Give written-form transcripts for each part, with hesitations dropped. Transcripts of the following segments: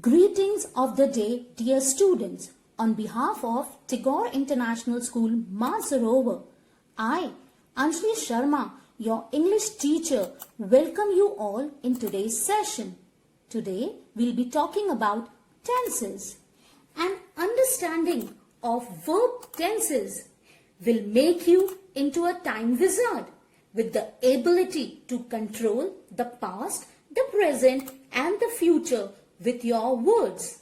Greetings of the day, dear students. On behalf of Tagore International School, Mansarovar, I, Anjali Sharma, your English teacher, welcome you all in today's session. Today, we'll be talking about tenses. An understanding of verb tenses will make you into a time wizard with the ability to control the past, the present and the future with your words.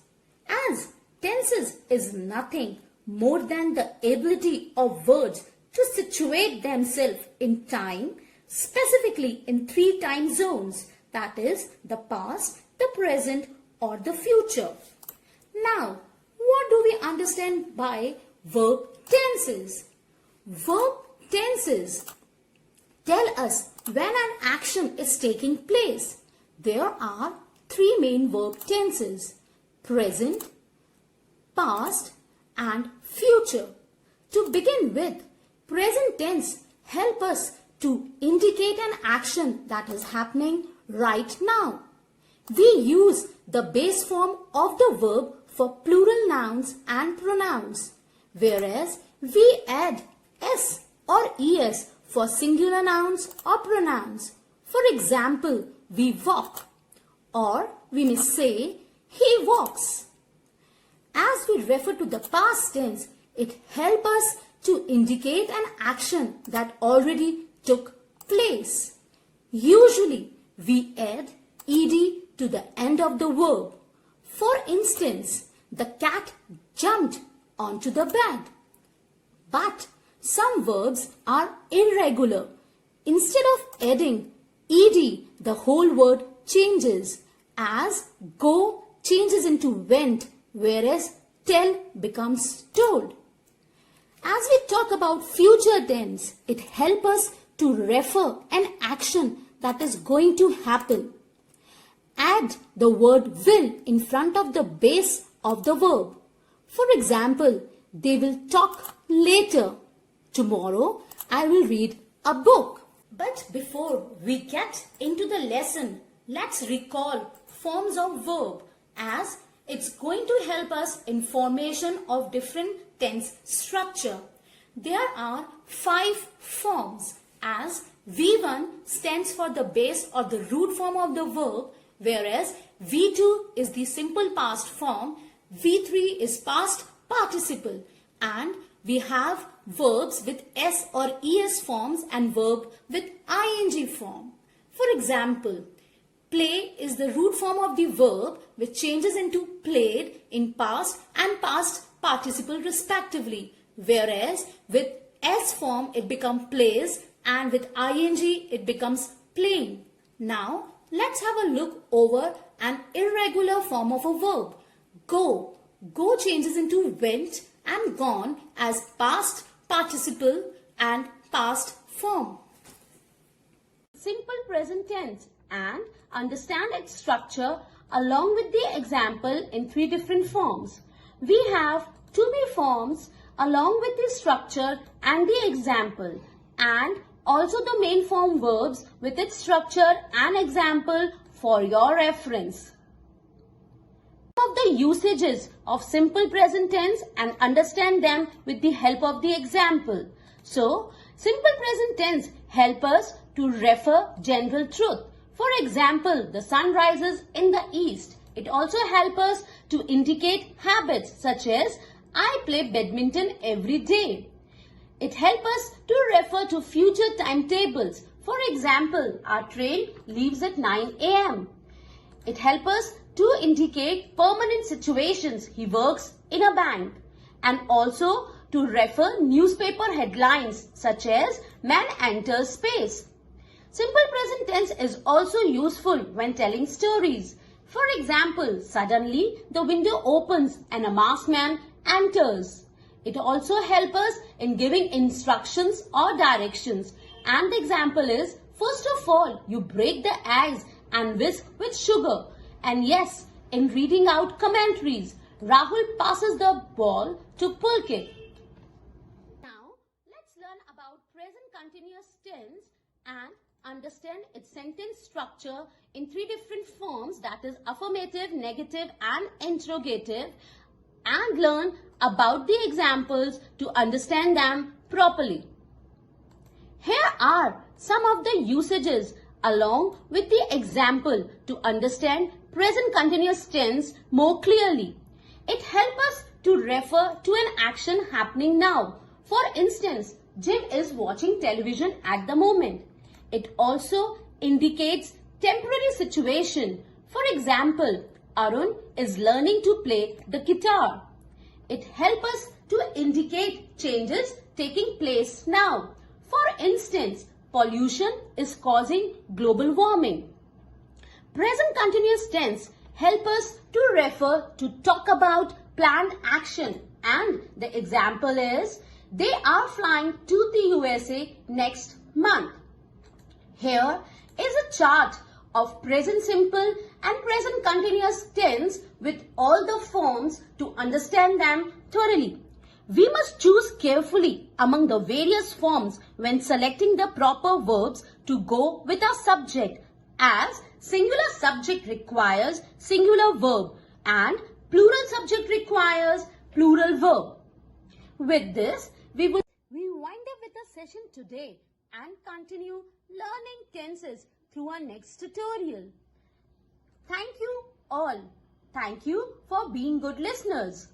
As tenses is nothing more than the ability of words to situate themselves in time, specifically in 3 time zones, that is the past, the present or the future. Now, what do we understand by verb tenses? Verb tenses tell us when an action is taking place. There are 3 main verb tenses: present, past and future. To begin with, present tense help us to indicate an action that is happening right now. We use the base form of the verb for plural nouns and pronouns, whereas we add s or es for singular nouns or pronouns. For example, we walk, or we may say he walks. As we refer to the past tense, it helps us to indicate an action that already took place. Usually, we add ed to the end of the verb. For instance, the cat jumped onto the bed. But some verbs are irregular. Instead of adding ed, the whole word changes, as go changes into went, whereas tell becomes told. As we talk about future tense, it helps us to refer an action that is going to happen. Add the word will in front of the base of the verb. For example, they will talk later. Tomorrow, I will read a book. But before we get into the lesson, let's recall forms of verb, as it's going to help us in formation of different tense structure. There are 5 forms, as V1 stands for the base or the root form of the verb, whereas V2 is the simple past form, V3 is past participle, and we have verbs with S or ES forms and verb with ing form. For example, play is the root form of the verb which changes into played in past and past participle respectively, whereas with S form it becomes plays and with ing it becomes playing. Now let's have a look over an irregular form of a verb. Go. Go changes into went and gone as past participle and past form. Simple present tense and understand its structure along with the example in 3 different forms. We have to be forms along with the structure and the example, and also the main form verbs with its structure and example for your reference. Of the usages of simple present tense and understand them with the help of the example. So, simple present tense help us to refer general truth. For example, the sun rises in the east. It also helps us to indicate habits such as I play badminton every day. It helps us to refer to future timetables. For example, our train leaves at 9 a.m. It helps us to indicate permanent situations. He works in a bank. And also to refer newspaper headlines such as man enters space. Simple present tense is also useful when telling stories. For example, suddenly the window opens and a masked man enters. It also helps us in giving instructions or directions. And the example is, first of all, you break the eggs and whisk with sugar. And yes, in reading out commentaries, Rahul passes the ball to Pulkit. Now, let's learn about present continuous tense and understand its sentence structure in three different forms, that is affirmative, negative and interrogative, and learn about the examples to understand them properly. Here are some of the usages along with the example to understand present continuous tense more clearly. It helps us to refer to an action happening now. For instance, Jim is watching television at the moment. It also indicates temporary situation. For example, Arun is learning to play the guitar. It helps us to indicate changes taking place now. For instance, pollution is causing global warming. Present continuous tense help us to refer to talk about planned action, and the example is they are flying to the USA next month. Here is a chart of present simple and present continuous tense with all the forms to understand them thoroughly. We must choose carefully among the various forms when selecting the proper verbs to go with our subject, as singular subject requires singular verb and plural subject requires plural verb. With this, we wind up with the session today and continue learning tenses through our next tutorial. Thank you all. Thank you for being good listeners.